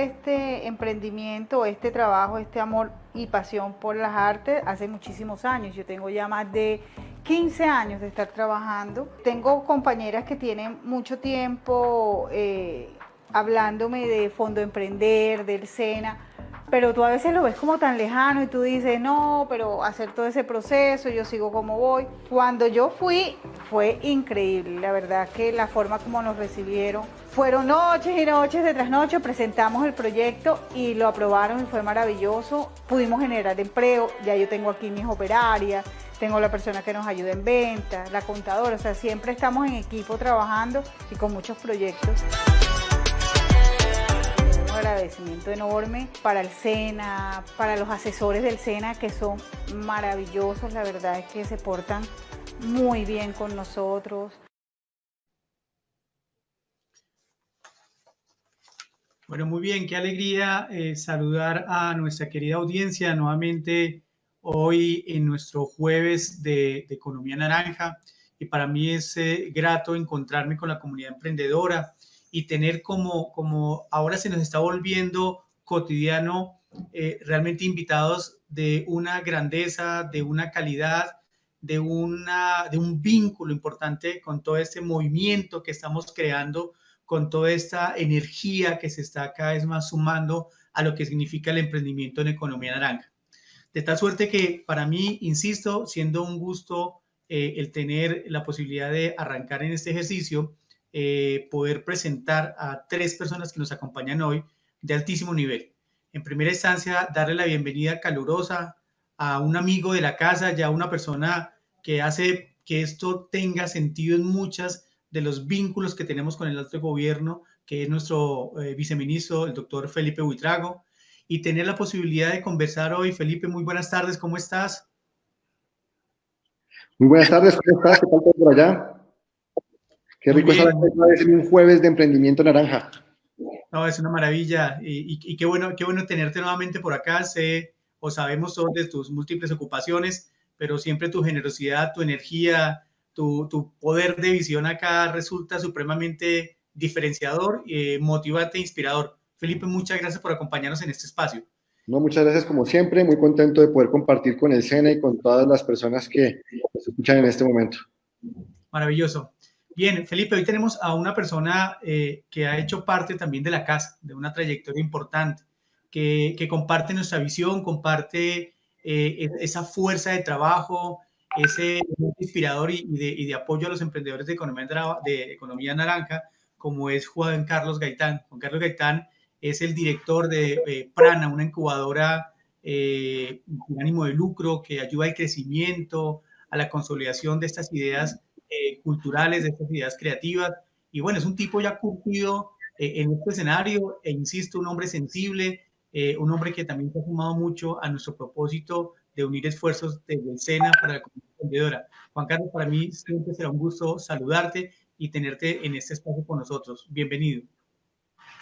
este emprendimiento, este trabajo, este amor y pasión por las artes hace muchísimos años. Yo tengo ya más de 15 años de estar trabajando. Tengo compañeras que tienen mucho tiempo hablándome de Fondo Emprender, del SENA, pero tú a veces lo ves como tan lejano y tú dices, no, pero hacer todo ese proceso, yo sigo como voy. Cuando yo fui, fue increíble, la verdad que la forma como nos recibieron. Fueron noches y noches de trasnoche, presentamos el proyecto y lo aprobaron y fue maravilloso. Pudimos generar empleo, ya yo tengo aquí mis operarias, tengo la persona que nos ayuda en ventas, la contadora, o sea, siempre estamos en equipo trabajando y con muchos proyectos. Un agradecimiento enorme para el SENA, para los asesores del SENA que son maravillosos, la verdad es que se portan muy bien con nosotros. Bueno, muy bien, qué alegría saludar a nuestra querida audiencia nuevamente hoy en nuestro jueves de Economía Naranja. Y para mí es grato encontrarme con la comunidad emprendedora y tener como ahora se nos está volviendo cotidiano, realmente invitados de una grandeza, de una calidad, de un vínculo importante con todo este movimiento que estamos creando, con toda esta energía que se está cada vez más sumando a lo que significa el emprendimiento en economía naranja. De tal suerte que para mí, insisto, siendo un gusto el tener la posibilidad de arrancar en este ejercicio, poder presentar a 3 personas que nos acompañan hoy de altísimo nivel. En primera instancia, darle la bienvenida calurosa a un amigo de la casa, ya una persona que hace que esto tenga sentido en muchas de los vínculos que tenemos con el alto gobierno, que es nuestro viceministro, el doctor Felipe Buitrago, y tener la posibilidad de conversar hoy. Felipe, muy buenas tardes, ¿cómo estás? Muy buenas tardes, ¿cómo estás? ¿Qué tal todo por allá? Qué Muy rico estar bien. aquí en un jueves de emprendimiento naranja. No, es una maravilla y qué bueno tenerte nuevamente por acá. Sabemos todos de tus múltiples ocupaciones, pero siempre tu generosidad, tu energía, tu poder de visión acá resulta supremamente diferenciador, motivante e inspirador. Felipe, muchas gracias por acompañarnos en este espacio. No, muchas gracias como siempre, muy contento de poder compartir con el SENA y con todas las personas que nos escuchan en este momento. Maravilloso. Bien, Felipe, hoy tenemos a una persona que ha hecho parte también de la casa, de una trayectoria importante, que comparte nuestra visión, comparte esa fuerza de trabajo, ese inspirador y de apoyo a los emprendedores de economía naranja, como es Juan Carlos Gaitán. Juan Carlos Gaitán es el director de Prana, una incubadora sin ánimo de lucro que ayuda al crecimiento, a la consolidación de estas ideas culturales, de estas ideas creativas. Y bueno, es un tipo ya curtido en este escenario e insisto, un hombre sensible, un hombre que también se ha sumado mucho a nuestro propósito de unir esfuerzos desde el SENA para la comunidad emprendedora. Juan Carlos, para mí siempre será un gusto saludarte y tenerte en este espacio con nosotros. Bienvenido.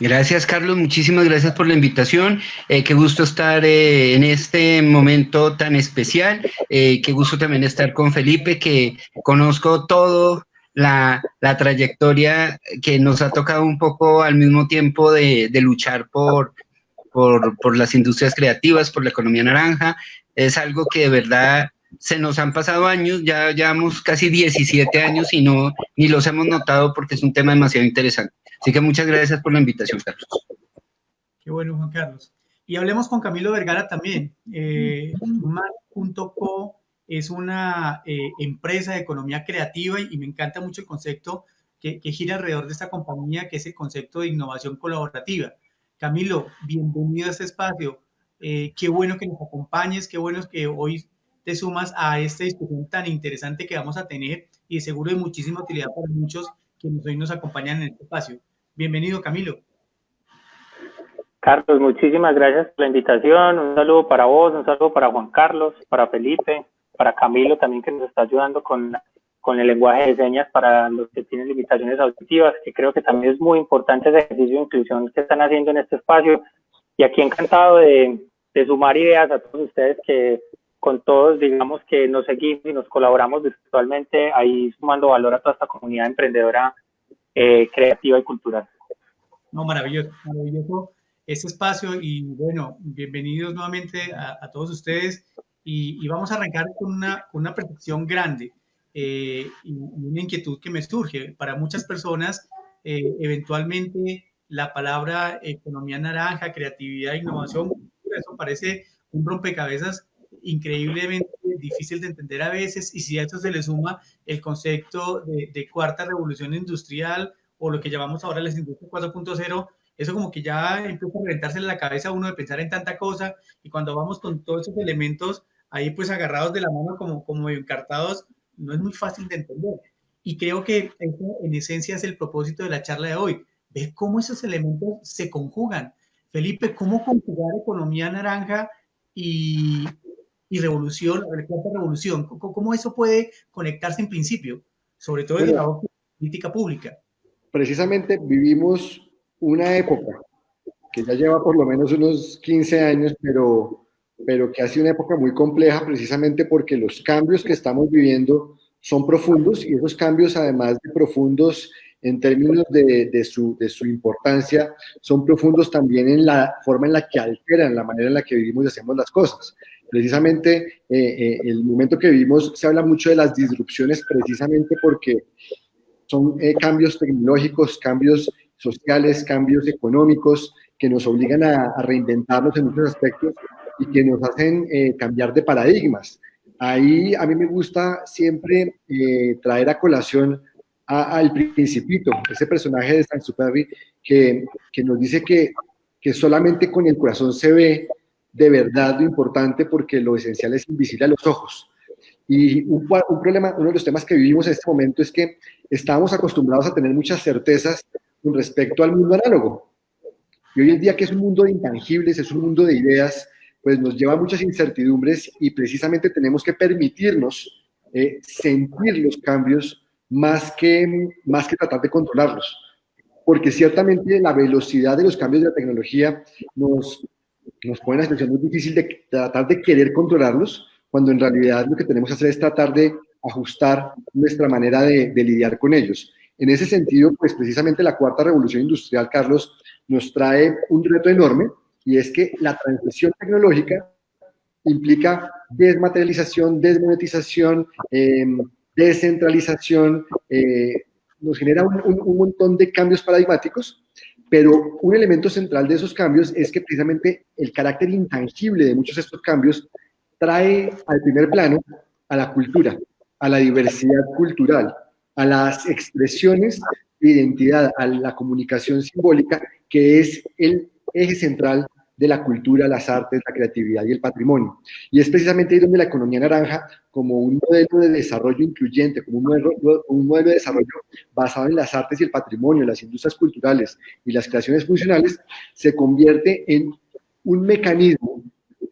Gracias, Carlos. Muchísimas gracias por la invitación. Qué gusto estar en este momento tan especial. Qué gusto también estar con Felipe, que conozco todo la trayectoria que nos ha tocado un poco al mismo tiempo de luchar por las industrias creativas, por la economía naranja. Es algo que de verdad se nos han pasado años, ya llevamos casi 17 años y ni los hemos notado porque es un tema demasiado interesante. Así que muchas gracias por la invitación, Carlos. Qué bueno, Juan Carlos. Y hablemos con Camilo Vergara también. Mar.co es una empresa de economía creativa y me encanta mucho el concepto que gira alrededor de esta compañía, que es el concepto de innovación colaborativa. Camilo, bienvenido a este espacio. Qué bueno que nos acompañes, qué bueno que hoy te sumas a esta discusión tan interesante que vamos a tener y de seguro de muchísima utilidad para muchos quienes hoy nos acompañan en este espacio. Bienvenido, Camilo. Carlos, muchísimas gracias por la invitación. Un saludo para vos, un saludo para Juan Carlos, para Felipe, para Camilo también, que nos está ayudando con el lenguaje de señas para los que tienen limitaciones auditivas, que creo que también es muy importante ese ejercicio de inclusión que están haciendo en este espacio. Y aquí encantado de sumar ideas a todos ustedes, que con todos, digamos, que nos seguimos y nos colaboramos virtualmente, ahí sumando valor a toda esta comunidad emprendedora creativa y cultural. No, maravilloso, maravilloso este espacio y bueno, bienvenidos nuevamente a todos ustedes y vamos a arrancar con una percepción grande y una inquietud que me surge. Para muchas personas, eventualmente la palabra economía naranja, creatividad, innovación, eso parece un rompecabezas increíblemente difícil de entender a veces, y si a esto se le suma el concepto de cuarta revolución industrial o lo que llamamos ahora las industrias 4.0, eso como que ya empieza a reventarse la cabeza a uno de pensar en tanta cosa, y cuando vamos con todos esos elementos ahí pues agarrados de la mano como medio encartados, no es muy fácil de entender. Y creo que eso en esencia es el propósito de la charla de hoy, ver cómo esos elementos se conjugan. Felipe, ¿cómo conjugar economía naranja y, y revolución, la cuarta revolución? ¿Cómo eso puede conectarse en principio? Sobre todo desde la política pública. Precisamente vivimos una época que ya lleva por lo menos unos 15 años, pero que ha sido una época muy compleja precisamente porque los cambios que estamos viviendo son profundos, y esos cambios, además de profundos en términos de su importancia, son profundos también en la forma en la que alteran la manera en la que vivimos y hacemos las cosas. Precisamente el momento que vivimos se habla mucho de las disrupciones precisamente porque son cambios tecnológicos, cambios sociales, cambios económicos que nos obligan a reinventarnos en muchos aspectos y que nos hacen cambiar de paradigmas. Ahí a mí me gusta siempre traer a colación al Principito, ese personaje de Saint-Exupéry que nos dice que solamente con el corazón se ve de verdad lo importante, porque lo esencial es invisible a los ojos. Y un problema, uno de los temas que vivimos en este momento es que estábamos acostumbrados a tener muchas certezas con respecto al mundo análogo. Y hoy en día, que es un mundo de intangibles, es un mundo de ideas, pues nos lleva a muchas incertidumbres, y precisamente tenemos que permitirnos sentir los cambios más que tratar de controlarlos. Porque ciertamente la velocidad de los cambios de la tecnología nos pone en una situación muy difícil de tratar de querer controlarlos, cuando en realidad lo que tenemos que hacer es tratar de ajustar nuestra manera de lidiar con ellos. En ese sentido, pues precisamente la cuarta revolución industrial, Carlos, nos trae un reto enorme, y es que la transición tecnológica implica desmaterialización, desmonetización, descentralización, nos genera un montón de cambios paradigmáticos, pero un elemento central de esos cambios es que precisamente el carácter intangible de muchos de estos cambios trae al primer plano a la cultura, a la diversidad cultural, a las expresiones de identidad, a la comunicación simbólica, que es el eje central de la cultura, las artes, la creatividad y el patrimonio. Y es precisamente ahí donde la economía naranja, como un modelo de desarrollo incluyente, como un modelo de desarrollo basado en las artes y el patrimonio, las industrias culturales y las creaciones funcionales, se convierte en un mecanismo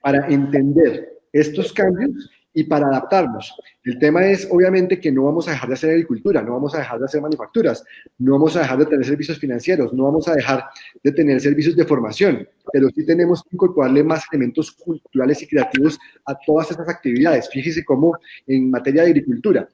para entender estos cambios y para adaptarnos. El tema es, obviamente, que no vamos a dejar de hacer agricultura, no vamos a dejar de hacer manufacturas, no vamos a dejar de tener servicios financieros, no vamos a dejar de tener servicios de formación, pero sí tenemos que incorporarle más elementos culturales y creativos a todas estas actividades. Fíjese cómo en materia de agricultura,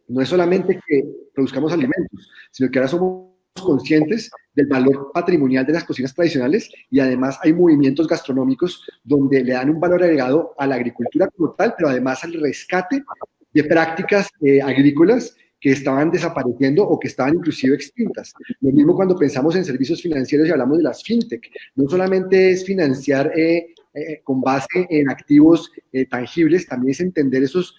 no es solamente que produzcamos alimentos, sino que ahora somos conscientes del valor patrimonial de las cocinas tradicionales, y además hay movimientos gastronómicos donde le dan un valor agregado a la agricultura como tal, pero además al rescate de prácticas agrícolas que estaban desapareciendo o que estaban inclusive extintas. Lo mismo cuando pensamos en servicios financieros y hablamos de las fintech. No solamente es financiar con base en activos tangibles, también es entender esos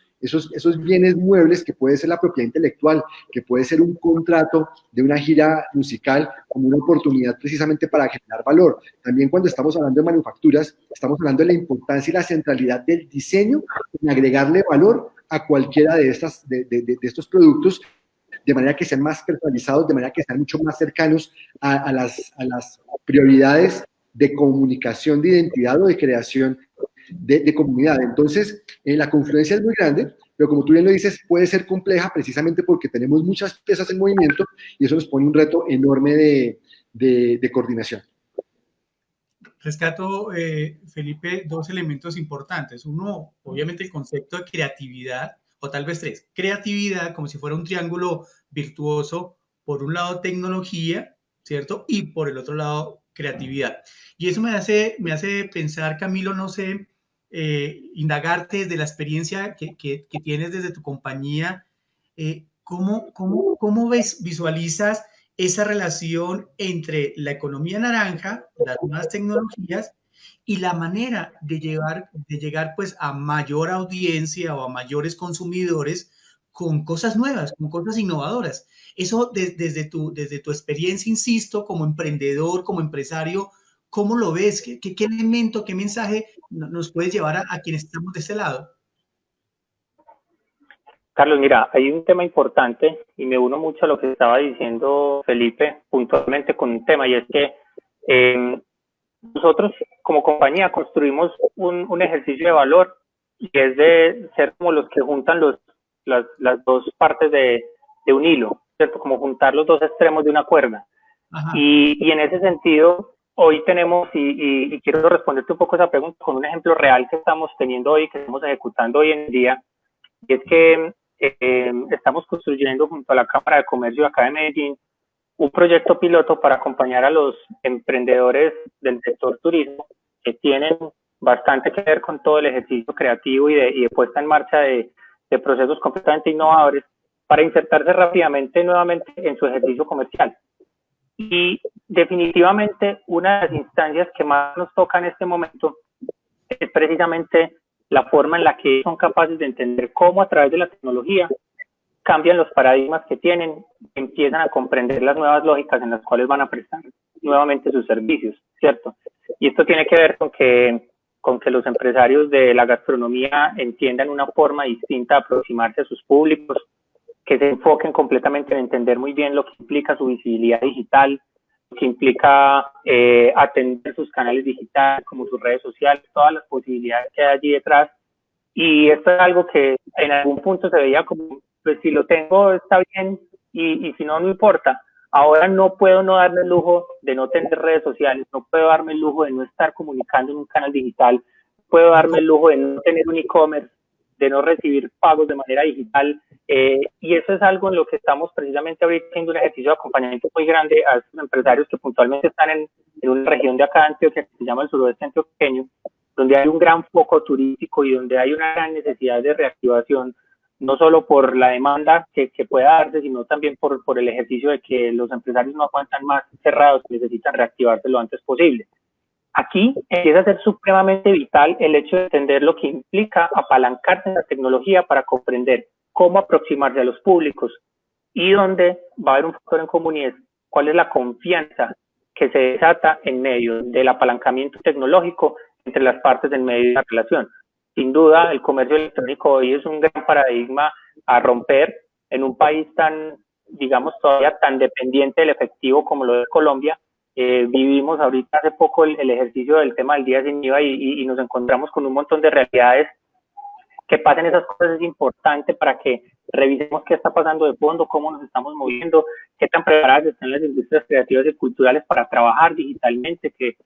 bienes muebles, que puede ser la propiedad intelectual, que puede ser un contrato de una gira musical, como una oportunidad precisamente para generar valor. También cuando estamos hablando de manufacturas, estamos hablando de la importancia y la centralidad del diseño en agregarle valor a cualquiera de estos productos, de manera que sean más personalizados, de manera que sean mucho más cercanos a las prioridades de comunicación de identidad o de creación de comunidad. Entonces, la confluencia es muy grande, pero como tú bien lo dices, puede ser compleja precisamente porque tenemos muchas piezas en movimiento, y eso nos pone un reto enorme de coordinación. Rescato, Felipe, dos elementos importantes. Uno, obviamente, el concepto de creatividad, o tal vez tres. Creatividad como si fuera un triángulo virtuoso, por un lado tecnología, ¿cierto? Y por el otro lado creatividad. Y eso me hace pensar, Camilo, no sé, indagarte desde la experiencia que tienes desde tu compañía, ¿cómo visualizas esa relación entre la economía naranja, las nuevas tecnologías y la manera de llegar pues a mayor audiencia o a mayores consumidores con cosas nuevas, con cosas innovadoras? Eso desde tu experiencia, insisto, como emprendedor, como empresario, ¿cómo lo ves? ¿Qué elemento, qué mensaje nos puedes llevar a quienes estamos de ese lado? Carlos, mira, hay un tema importante y me uno mucho a lo que estaba diciendo Felipe puntualmente con un tema, y es que nosotros como compañía construimos un ejercicio de valor, y es de ser como los que juntan las dos partes de un hilo, ¿cierto? Como juntar los dos extremos de una cuerda. Y en ese sentido, hoy tenemos, y quiero responderte un poco esa pregunta con un ejemplo real que estamos teniendo hoy, que estamos ejecutando hoy en día, y es que estamos construyendo junto a la Cámara de Comercio acá de Medellín un proyecto piloto para acompañar a los emprendedores del sector turismo que tienen bastante que ver con todo el ejercicio creativo y de puesta en marcha de procesos completamente innovadores para insertarse rápidamente nuevamente en su ejercicio comercial. Y definitivamente una de las instancias que más nos toca en este momento es precisamente la forma en la que son capaces de entender cómo a través de la tecnología cambian los paradigmas que tienen, empiezan a comprender las nuevas lógicas en las cuales van a prestar nuevamente sus servicios, ¿cierto? Y esto tiene que ver con que los empresarios de la gastronomía entiendan una forma distinta de aproximarse a sus públicos, que se enfoquen completamente en entender muy bien lo que implica su visibilidad digital, lo que implica atender sus canales digitales como sus redes sociales, todas las posibilidades que hay allí detrás. Y esto es algo que en algún punto se veía como, pues si lo tengo está bien, y si no, no importa. Ahora no puedo no darme el lujo de no tener redes sociales, no puedo darme el lujo de no estar comunicando en un canal digital, puedo darme el lujo de no tener un e-commerce, de no recibir pagos de manera digital, y eso es algo en lo que estamos precisamente ahorita haciendo un ejercicio de acompañamiento muy grande a estos empresarios que puntualmente están en una región de acá de Antioquia que se llama el suroeste antioqueño, donde hay un gran foco turístico y donde hay una gran necesidad de reactivación, no solo por la demanda que pueda darse, sino también por el ejercicio de que los empresarios no aguantan más cerrados, necesitan reactivarse lo antes posible. Aquí empieza a ser supremamente vital el hecho de entender lo que implica apalancarse en la tecnología para comprender cómo aproximarse a los públicos, y donde va a haber un factor en común, y es cuál es la confianza que se desata en medio del apalancamiento tecnológico entre las partes del medio de la relación. Sin duda, el comercio electrónico hoy es un gran paradigma a romper en un país tan, digamos, todavía tan dependiente del efectivo como lo es Colombia. Vivimos ahorita hace poco el ejercicio del tema del día sin IVA y nos encontramos con un montón de realidades. Que pasen esas cosas es importante para que revisemos qué está pasando de fondo, cómo nos estamos moviendo, qué tan preparadas están las industrias creativas y culturales para trabajar digitalmente, que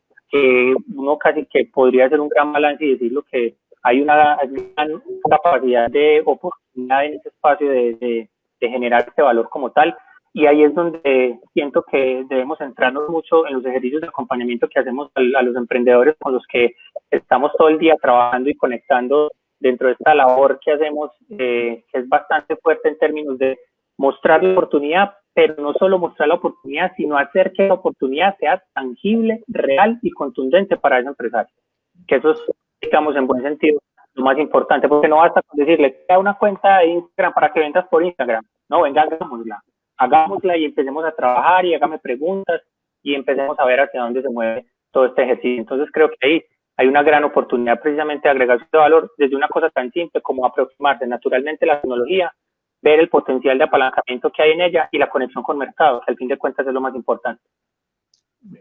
uno casi que podría hacer un gran balance y decirlo que hay una gran capacidad de oportunidad en ese espacio de generar este valor como tal. Y ahí es donde siento que debemos centrarnos mucho en los ejercicios de acompañamiento que hacemos a los emprendedores con los que estamos todo el día trabajando y conectando dentro de esta labor que hacemos, que es bastante fuerte en términos de mostrar la oportunidad, pero no solo mostrar la oportunidad, sino hacer que la oportunidad sea tangible, real y contundente para ese empresario. Que eso es, digamos, en buen sentido, lo más importante, porque no basta con decirle, crea una cuenta de Instagram para que vendas por Instagram. No, venga, hagámosla y empecemos a trabajar y hágame preguntas y empecemos a ver hacia dónde se mueve todo este ejercicio. Entonces creo que ahí hay una gran oportunidad precisamente de agregación de valor desde una cosa tan simple como aproximarse naturalmente a la tecnología, ver el potencial de apalancamiento que hay en ella y la conexión con mercados, que al fin de cuentas es lo más importante.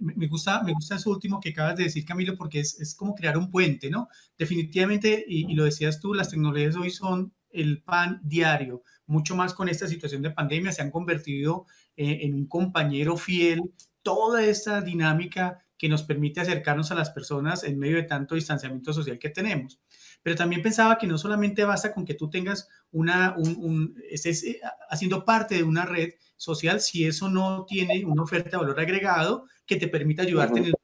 Me gusta eso último que acabas de decir, Camilo, porque es como crear un puente, ¿no? Definitivamente, y lo decías tú, las tecnologías hoy son el pan diario, mucho más con esta situación de pandemia, se han convertido en un compañero fiel, toda esta dinámica que nos permite acercarnos a las personas en medio de tanto distanciamiento social que tenemos. Pero también pensaba que no solamente basta con que tú tengas estés haciendo parte de una red social, si eso no tiene una oferta de valor agregado que te permita ayudarte en el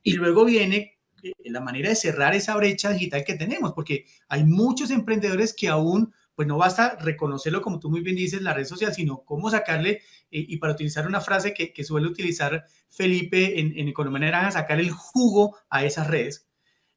Y luego viene la manera de cerrar esa brecha digital que tenemos, porque hay muchos emprendedores que aún, pues no basta reconocerlo, como tú muy bien dices, la red social, sino cómo sacarle, y para utilizar una frase que suele utilizar Felipe en Economía Naranja, sacar el jugo a esas redes.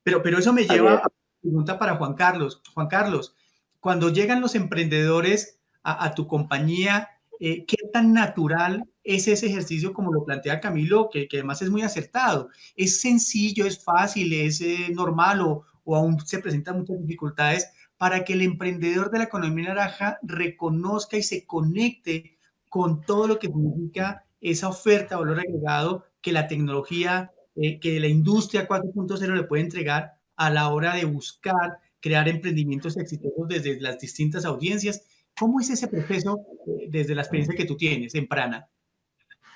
Pero eso me lleva a una pregunta para Juan Carlos. Juan Carlos, cuando llegan los emprendedores a tu compañía, ¿qué tan natural es ese ejercicio como lo plantea Camilo, que además es muy acertado? ¿Es sencillo, es fácil, es normal o aún se presentan muchas dificultades para que el emprendedor de la economía naranja reconozca y se conecte con todo lo que significa esa oferta de valor agregado que la tecnología, que la industria 4.0 le puede entregar a la hora de buscar crear emprendimientos exitosos desde las distintas audiencias? ¿Cómo es ese proceso desde la experiencia que tú tienes en Prana?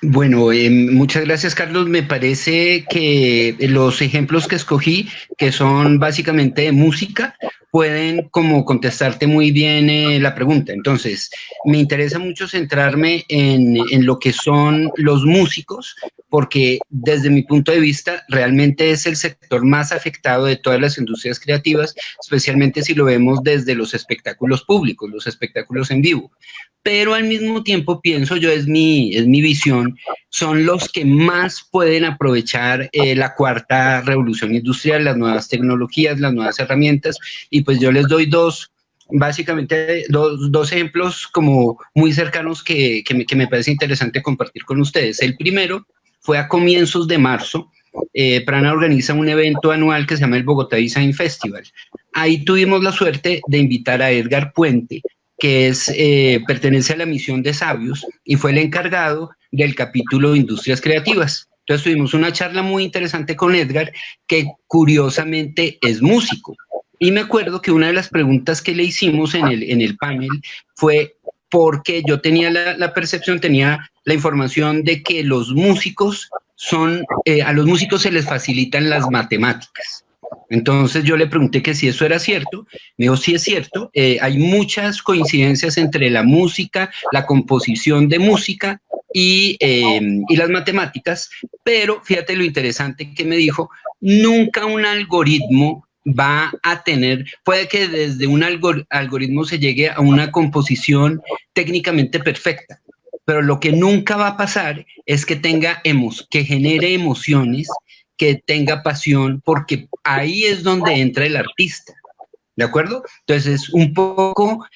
Bueno, muchas gracias, Carlos. Me parece que los ejemplos que escogí, que son básicamente de música, pueden como contestarte muy bien la pregunta. Entonces, me interesa mucho centrarme en lo que son los músicos, porque desde mi punto de vista realmente es el sector más afectado de todas las industrias creativas, especialmente si lo vemos desde los espectáculos públicos, los espectáculos en vivo. Pero al mismo tiempo pienso yo, es mi visión, son los que más pueden aprovechar la cuarta revolución industrial, las nuevas tecnologías, las nuevas herramientas, y pues yo les doy básicamente dos ejemplos como muy cercanos que me parece interesante compartir con ustedes. El primero fue a comienzos de marzo. Prana organiza un evento anual que se llama el Bogotá Design Festival. Ahí tuvimos la suerte de invitar a Edgar Puente, que pertenece a la misión de Sabios y fue el encargado del capítulo de Industrias Creativas. Entonces tuvimos una charla muy interesante con Edgar, que curiosamente es músico. Y me acuerdo que una de las preguntas que le hicimos en el panel fue porque yo tenía la percepción, tenía la información de que los músicos a los músicos se les facilitan las matemáticas. Entonces yo le pregunté que si eso era cierto. Me dijo, sí es cierto, hay muchas coincidencias entre la música, la composición de música y las matemáticas, pero fíjate lo interesante que me dijo, nunca un algoritmo va a tener, puede que desde un algoritmo se llegue a una composición técnicamente perfecta, pero lo que nunca va a pasar es que que genere emociones, que tenga pasión, porque ahí es donde entra el artista, ¿de acuerdo? Entonces, un poco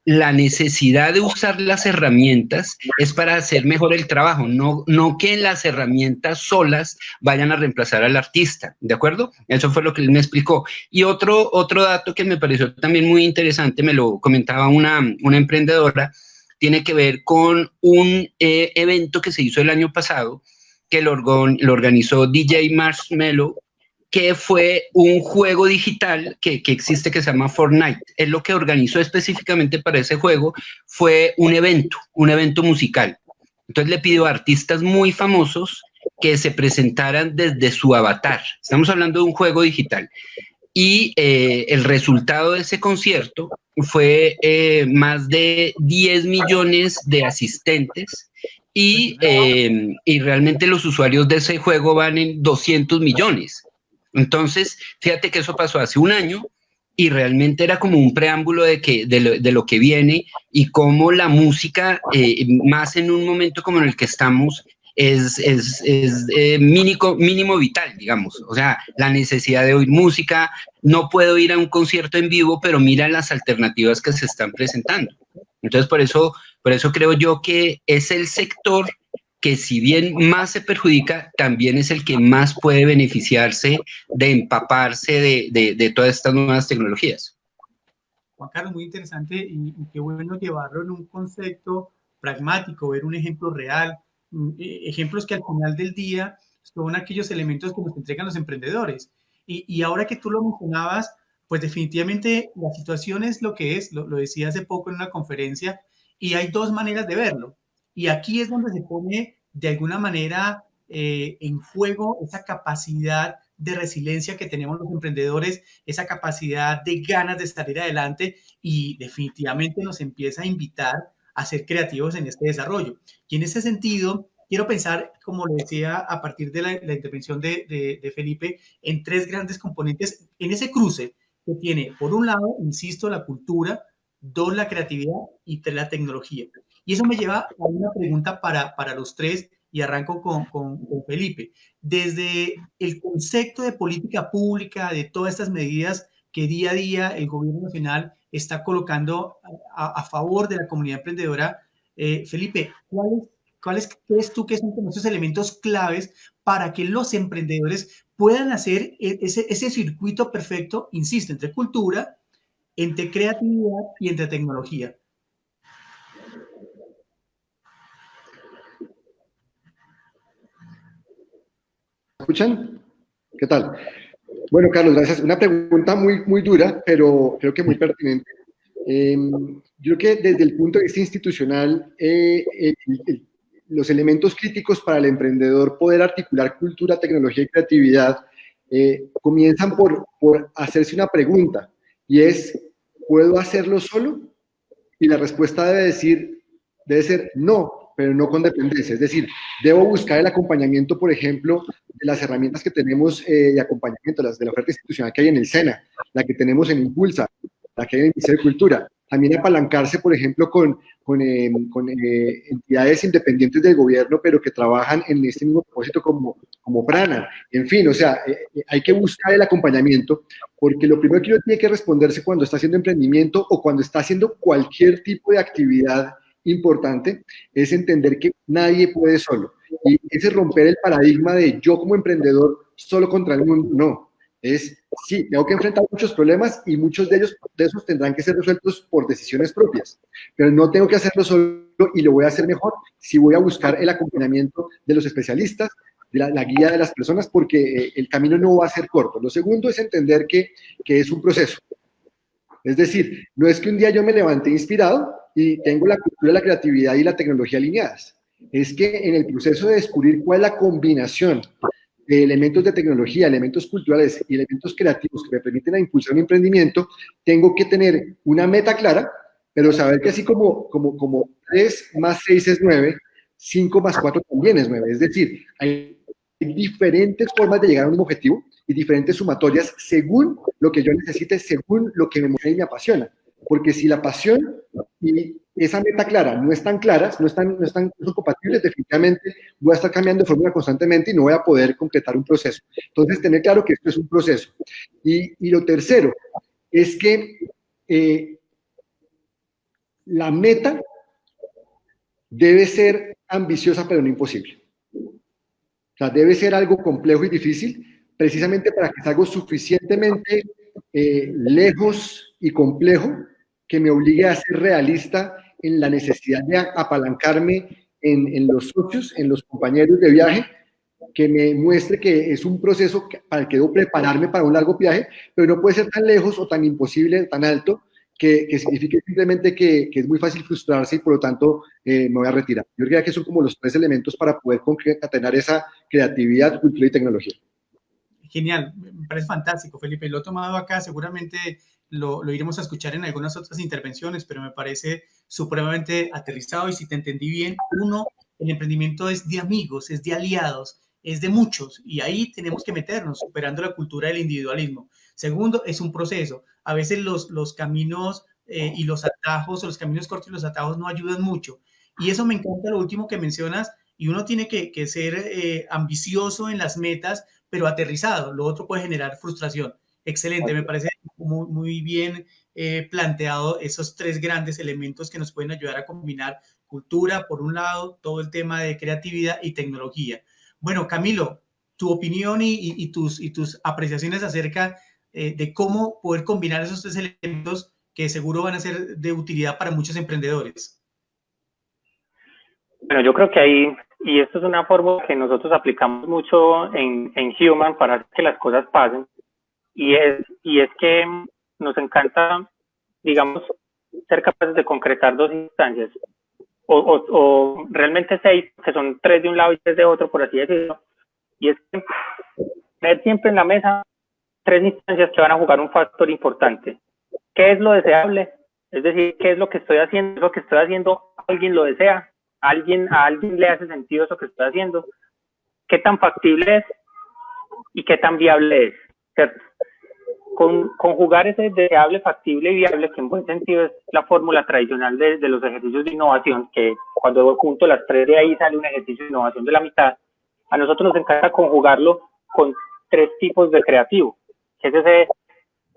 la necesidad de usar las herramientas es para hacer mejor el trabajo, no que las herramientas solas vayan a reemplazar al artista, ¿de acuerdo? Eso fue lo que él me explicó. Y otro dato que me pareció también muy interesante, me lo comentaba una emprendedora, tiene que ver con un evento que se hizo el año pasado, que lo organizó DJ Marshmello, que fue un juego digital que existe que se llama Fortnite. Él lo que organizó específicamente para ese juego fue un evento musical. Entonces le pidió a artistas muy famosos que se presentaran desde su avatar. Estamos hablando de un juego digital. Y el resultado de ese concierto fue más de 10 millones de asistentes y realmente los usuarios de ese juego van en 200 millones. Entonces, fíjate que eso pasó hace un año y realmente era como un preámbulo de lo que viene y cómo la música, más en un momento como en el que estamos, es mínimo vital, digamos. O sea, la necesidad de oír música, no puedo ir a un concierto en vivo, pero mira las alternativas que se están presentando. Entonces, por eso creo yo que es el sector que, si bien más se perjudica, también es el que más puede beneficiarse de empaparse de todas estas nuevas tecnologías. Juan Carlos, muy interesante y qué bueno llevarlo en un concepto pragmático, ver un ejemplo real, ejemplos que al final del día son aquellos elementos que nos entregan los emprendedores. Y ahora que tú lo mencionabas, pues definitivamente la situación es lo que es, lo decía hace poco en una conferencia, y hay dos maneras de verlo. Y aquí es donde se pone de alguna manera en juego esa capacidad de resiliencia que tenemos los emprendedores, esa capacidad de ganas de salir adelante, y definitivamente nos empieza a invitar a ser creativos en este desarrollo. Y en ese sentido, quiero pensar, como le decía, a partir de la intervención de Felipe, en tres grandes componentes, en ese cruce que tiene, por un lado, insisto, la cultura, dos, la creatividad y tres, la tecnología. Y eso me lleva a una pregunta para los tres, y arranco con Felipe. Desde el concepto de política pública, de todas estas medidas que día a día el gobierno nacional está colocando a favor de la comunidad emprendedora, Felipe, ¿cuáles crees tú que son como esos elementos claves para que los emprendedores puedan hacer ese circuito perfecto, insisto, entre cultura, entre creatividad y entre tecnología? ¿Escuchan? ¿Qué tal? Bueno, Carlos, gracias. Una pregunta muy dura, pero creo que muy pertinente. Yo creo que desde el punto de vista institucional, los elementos críticos para el emprendedor poder articular cultura, tecnología y creatividad comienzan por hacerse una pregunta, y es, ¿puedo hacerlo solo? Y la respuesta debe ser no, pero no con dependencia. Es decir, debo buscar el acompañamiento, por ejemplo, de las herramientas que tenemos de acompañamiento, las de la oferta institucional que hay en el SENA, la que tenemos en Impulsa, la que hay en el Ministerio de Cultura. También apalancarse, por ejemplo, con entidades independientes del gobierno, pero que trabajan en este mismo propósito como Prana. En fin, o sea, hay que buscar el acompañamiento, porque lo primero que uno tiene que responderse cuando está haciendo emprendimiento o cuando está haciendo cualquier tipo de actividad importante es entender que nadie puede solo. Y ese romper el paradigma de yo como emprendedor solo contra el mundo, no. Sí, tengo que enfrentar muchos problemas y muchos de esos tendrán que ser resueltos por decisiones propias, pero no tengo que hacerlo solo y lo voy a hacer mejor si voy a buscar el acompañamiento de los especialistas, de la guía de las personas, porque el camino no va a ser corto. Lo segundo es entender que es un proceso. Es decir, no es que un día yo me levanté inspirado y tengo la cultura, la creatividad y la tecnología alineadas. Es que en el proceso de descubrir cuál es la combinación de elementos de tecnología, elementos culturales y elementos creativos que me permiten impulsar un emprendimiento, tengo que tener una meta clara, pero saber que así como 3 más 6 es 9, 5 más 4 también es 9. Es decir, hay diferentes formas de llegar a un objetivo y diferentes sumatorias según lo que yo necesite, según lo que me mueve y me apasiona. Porque si la pasión y esa meta clara no están claras, no son compatibles, definitivamente voy a estar cambiando de fórmula constantemente y no voy a poder completar un proceso. Entonces, tener claro que esto es un proceso. Y lo tercero es que la meta debe ser ambiciosa, pero no imposible. O sea, debe ser algo complejo y difícil, precisamente para que sea algo suficientemente lejos y complejo que me obligue a ser realista en la necesidad de apalancarme en los socios, en los compañeros de viaje, que me muestre que es un proceso para el que debo prepararme para un largo viaje, pero no puede ser tan lejos o tan imposible, tan alto, que signifique simplemente que es muy fácil frustrarse y por lo tanto me voy a retirar. Yo diría que son como los 3 elementos para poder concatenar esa creatividad, cultura y tecnología. Genial, me parece fantástico, Felipe. Lo he tomado acá, seguramente lo iremos a escuchar en algunas otras intervenciones, pero me parece supremamente aterrizado. Y si te entendí bien, uno, el emprendimiento es de amigos, es de aliados, es de muchos, y ahí tenemos que meternos, superando la cultura del individualismo. Segundo, es un proceso. A veces los caminos y los atajos, o los caminos cortos y los atajos no ayudan mucho. Y eso me encanta lo último que mencionas, y uno tiene que ser ambicioso en las metas, pero aterrizado. Lo otro puede generar frustración. Excelente, me parece muy bien planteado esos 3 grandes elementos que nos pueden ayudar a combinar cultura, por un lado, todo el tema de creatividad y tecnología. Bueno, Camilo, tu opinión y tus apreciaciones acerca de cómo poder combinar esos 3 elementos que seguro van a ser de utilidad para muchos emprendedores. Bueno, yo creo que ahí, y esto es una fórmula que nosotros aplicamos mucho en Human para hacer que las cosas pasen, y es que nos encanta, digamos, ser capaces de concretar 2 instancias, o realmente 6, que son 3 de un lado y 3 de otro, por así decirlo, y es que tener siempre en la mesa 3 instancias que van a jugar un factor importante. ¿Qué es lo deseable? Es decir, ¿qué es lo que estoy haciendo? ¿Lo que estoy haciendo alguien lo desea? a alguien le hace sentido eso que estoy haciendo, qué tan factible es y qué tan viable es, ¿cierto? Conjugar ese deseable, factible y viable, que en buen sentido es la fórmula tradicional de los ejercicios de innovación, que cuando junto las tres de ahí sale un ejercicio de innovación de la mitad. A nosotros nos encanta conjugarlo con tres tipos de creativo, que es ese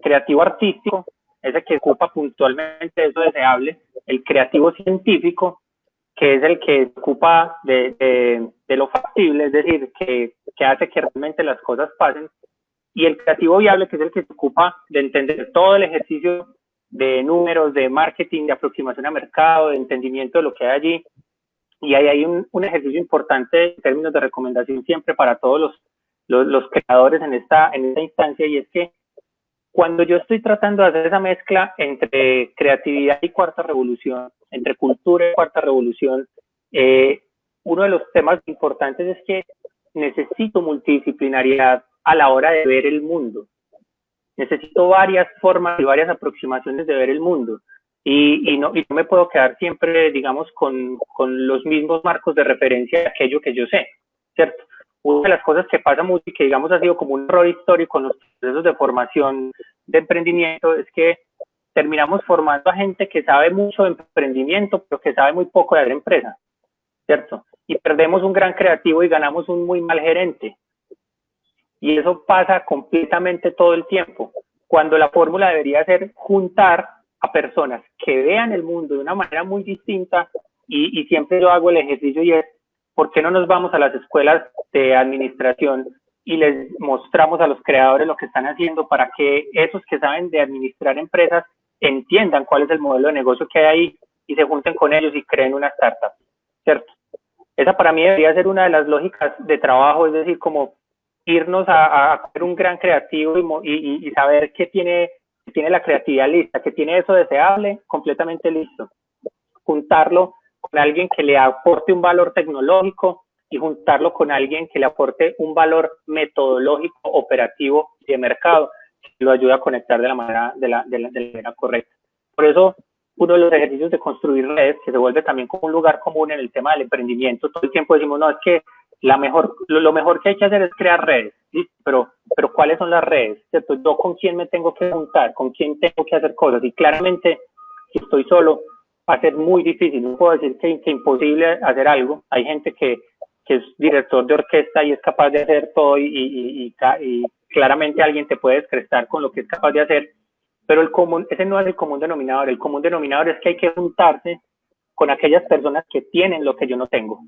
creativo artístico, ese que ocupa puntualmente eso deseable, el creativo científico, que es el que se ocupa de lo factible, es decir, que hace que realmente las cosas pasen, y el creativo viable, que es el que se ocupa de entender todo el ejercicio de números, de marketing, de aproximación a mercado, de entendimiento de lo que hay allí. Y ahí hay un ejercicio importante en términos de recomendación siempre para todos los creadores en esta instancia, y es que cuando yo estoy tratando de hacer esa mezcla entre creatividad y cuarta revolución, entre cultura y cuarta revolución, uno de los temas importantes es que necesito multidisciplinariedad a la hora de ver el mundo. Necesito varias formas y varias aproximaciones de ver el mundo. Y no me puedo quedar siempre, digamos, con los mismos marcos de referencia de aquello que yo sé, ¿cierto? Una de las cosas que pasa mucho y que, digamos, ha sido como un error histórico en los procesos de formación de emprendimiento es que terminamos formando a gente que sabe mucho de emprendimiento, pero que sabe muy poco de hacer empresa, ¿cierto? Y perdemos un gran creativo y ganamos un muy mal gerente. Y eso pasa completamente todo el tiempo, cuando la fórmula debería ser juntar a personas que vean el mundo de una manera muy distinta, y siempre yo hago el ejercicio y es, ¿por qué no nos vamos a las escuelas de administración y les mostramos a los creadores lo que están haciendo para que esos que saben de administrar empresas entiendan cuál es el modelo de negocio que hay ahí y se junten con ellos y creen una startup, ¿cierto? Esa para mí debería ser una de las lógicas de trabajo, es decir, como irnos a ser un gran creativo y saber que tiene la creatividad lista, que tiene eso deseable completamente listo. Juntarlo con alguien que le aporte un valor tecnológico y juntarlo con alguien que le aporte un valor metodológico, operativo y de mercado, que lo ayuda a conectar de la manera correcta. Por eso, uno de los ejercicios de construir redes, que se vuelve también como un lugar común en el tema del emprendimiento, todo el tiempo decimos, no, es que lo mejor que hay que hacer es crear redes, ¿sí? Pero ¿cuáles son las redes? ¿Cierto? Yo con quién me tengo que juntar, con quién tengo que hacer cosas, y claramente si estoy solo va a ser muy difícil, no puedo decir que imposible hacer algo. Hay gente que es director de orquesta y es capaz de hacer todo, y claramente alguien te puede descrestar con lo que es capaz de hacer, pero ese no es el común denominador. El común denominador es que hay que juntarse con aquellas personas que tienen lo que yo no tengo,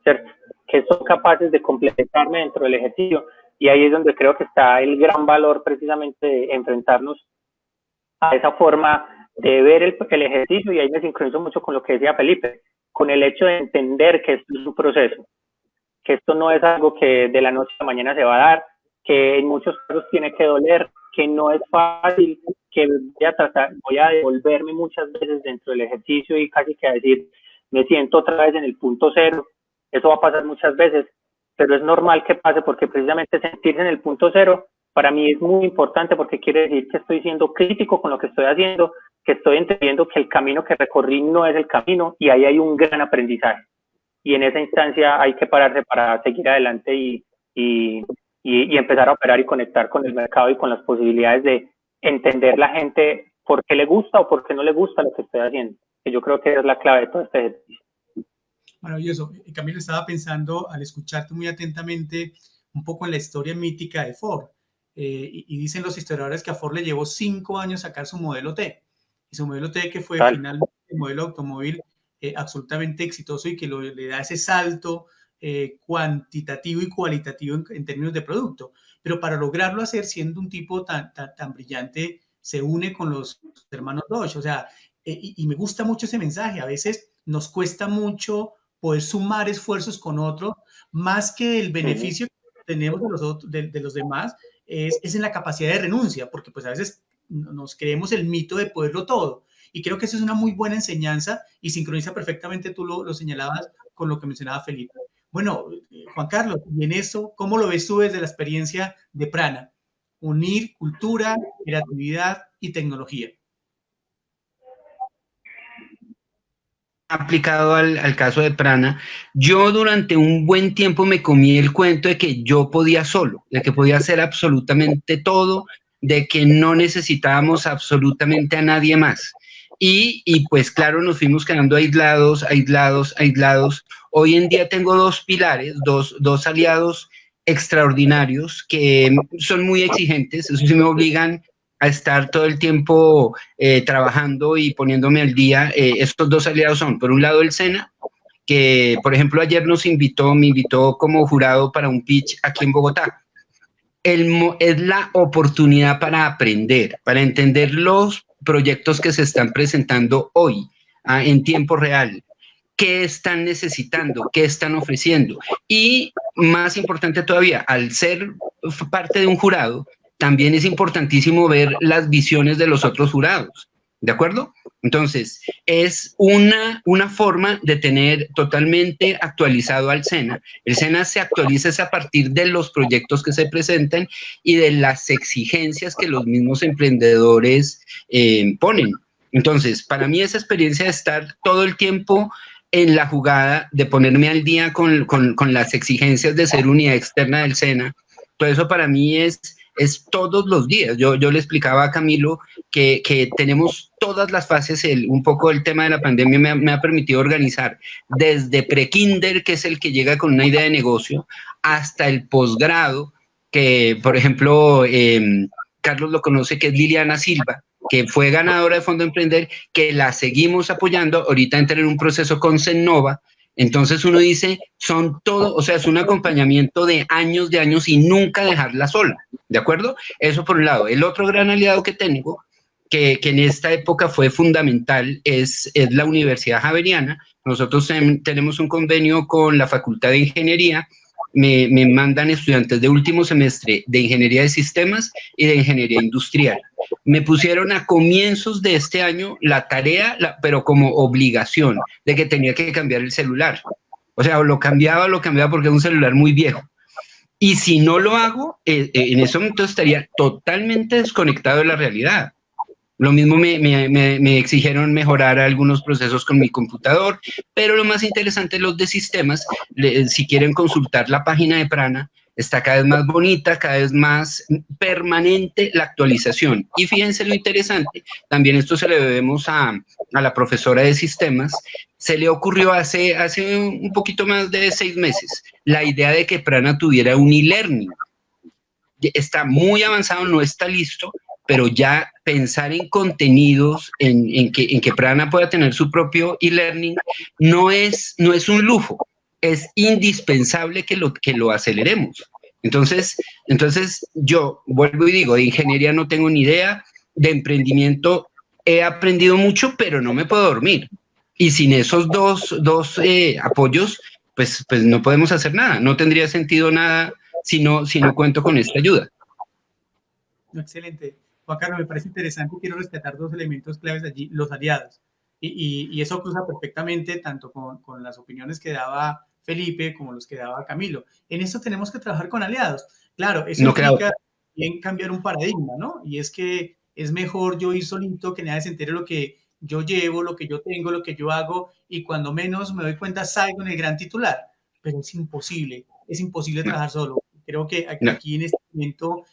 ¿cierto? Que son capaces de complementarme dentro del ejercicio, y ahí es donde creo que está el gran valor precisamente de enfrentarnos a esa forma de ver el ejercicio, y ahí me sincronizo mucho con lo que decía Felipe, con el hecho de entender que esto es un proceso, que esto no es algo que de la noche a la mañana se va a dar, que en muchos casos tiene que doler, que no es fácil, que voy a devolverme muchas veces dentro del ejercicio y casi que a decir, me siento otra vez en el punto cero. Eso va a pasar muchas veces, pero es normal que pase, porque precisamente sentirse en el punto cero para mí es muy importante, porque quiere decir que estoy siendo crítico con lo que estoy haciendo, que estoy entendiendo que el camino que recorrí no es el camino, y ahí hay un gran aprendizaje. Y en esa instancia hay que pararse para seguir adelante y empezar a operar y conectar con el mercado y con las posibilidades de entender la gente por qué le gusta o por qué no le gusta lo que estoy haciendo, que yo creo que es la clave de todo este ejercicio. Maravilloso. Camilo, estaba pensando al escucharte muy atentamente un poco en la historia mítica de Ford. Y dicen los historiadores que a Ford le llevó 5 años sacar su modelo T. Y su modelo T, que fue finalmente el modelo de automóvil absolutamente exitoso y que le da ese salto cuantitativo y cualitativo en términos de producto. Pero para lograrlo hacer, siendo un tipo tan brillante, se une con los hermanos Dodge. O sea, y me gusta mucho ese mensaje. A veces nos cuesta mucho poder sumar esfuerzos con otros, más que el beneficio que tenemos de los demás, es en la capacidad de renuncia, porque pues a veces nos creemos el mito de poderlo todo. Y creo que eso es una muy buena enseñanza y sincroniza perfectamente, tú lo señalabas con lo que mencionaba Felipe. Bueno, Juan Carlos, y en eso, ¿cómo lo ves tú desde la experiencia de Prana? Unir cultura, creatividad y tecnología. aplicado al caso de Prana. Yo durante un buen tiempo me comí el cuento de que yo podía solo, de que podía hacer absolutamente todo, de que no necesitábamos absolutamente a nadie más. Y pues claro, nos fuimos quedando aislados, aislados, aislados. Hoy en día tengo dos pilares, dos aliados extraordinarios que son muy exigentes, eso sí me obligan a estar todo el tiempo trabajando y poniéndome al día. Estos dos aliados son, por un lado, el SENA, que por ejemplo ayer me invitó como jurado para un pitch aquí en Bogotá. Es la oportunidad para aprender, para entender los proyectos que se están presentando hoy en tiempo real, qué están necesitando, qué están ofreciendo. Y más importante todavía, al ser parte de un jurado, también es importantísimo ver las visiones de los otros jurados, ¿de acuerdo? Entonces, es una forma de tener totalmente actualizado al SENA. El SENA se actualiza a partir de los proyectos que se presentan y de las exigencias que los mismos emprendedores ponen. Entonces, para mí esa experiencia de estar todo el tiempo en la jugada, de ponerme al día con las exigencias de ser unidad externa del SENA, todo eso para mí es todos los días. Yo le explicaba a Camilo que tenemos todas las fases, un poco el tema de la pandemia me ha permitido organizar desde pre-kinder, que es el que llega con una idea de negocio, hasta el posgrado, que por ejemplo, Carlos lo conoce, que es Liliana Silva, que fue ganadora de Fondo Emprender, que la seguimos apoyando, ahorita entra en un proceso con Cennova. Entonces uno dice, son todo, o sea, es un acompañamiento de años y nunca dejarla sola, ¿de acuerdo? Eso por un lado. El otro gran aliado que tengo, que en esta época fue fundamental, es la Universidad Javeriana. Nosotros tenemos un convenio con la Facultad de Ingeniería, me mandan estudiantes de último semestre de Ingeniería de Sistemas y de Ingeniería Industrial. Me pusieron a comienzos de este año la tarea, pero como obligación, de que tenía que cambiar el celular. O sea, lo cambiaba porque es un celular muy viejo. Y si no lo hago, en ese momento estaría totalmente desconectado de la realidad. Lo mismo me exigieron mejorar algunos procesos con mi computador, pero lo más interesante, los de sistemas, si quieren consultar la página de Prana, está cada vez más bonita, cada vez más permanente la actualización. Y fíjense lo interesante, también esto se le debemos a la profesora de sistemas, se le ocurrió hace un poquito más de 6 meses la idea de que Prana tuviera un e-learning. Está muy avanzado, no está listo, pero ya pensar en contenidos, en que Prana pueda tener su propio e-learning, no es un lujo, es indispensable que lo aceleremos. Entonces yo vuelvo y digo, de ingeniería no tengo ni idea, de emprendimiento he aprendido mucho, pero no me puedo dormir. Y sin esos dos apoyos, pues no podemos hacer nada, no tendría sentido nada si no cuento con esta ayuda. Excelente. Juan Carlos, me parece interesante, quiero rescatar 2 elementos claves allí, los aliados. Y eso cruza perfectamente tanto con las opiniones que daba Felipe como los que daba Camilo. En esto tenemos que trabajar con aliados. Claro, eso implica bien cambiar un paradigma, ¿no? Y es que es mejor yo ir solito, que nadie se entere lo que yo llevo, lo que yo tengo, lo que yo hago, y cuando menos me doy cuenta salgo en el gran titular. Pero es imposible trabajar solo. Creo que aquí en este momento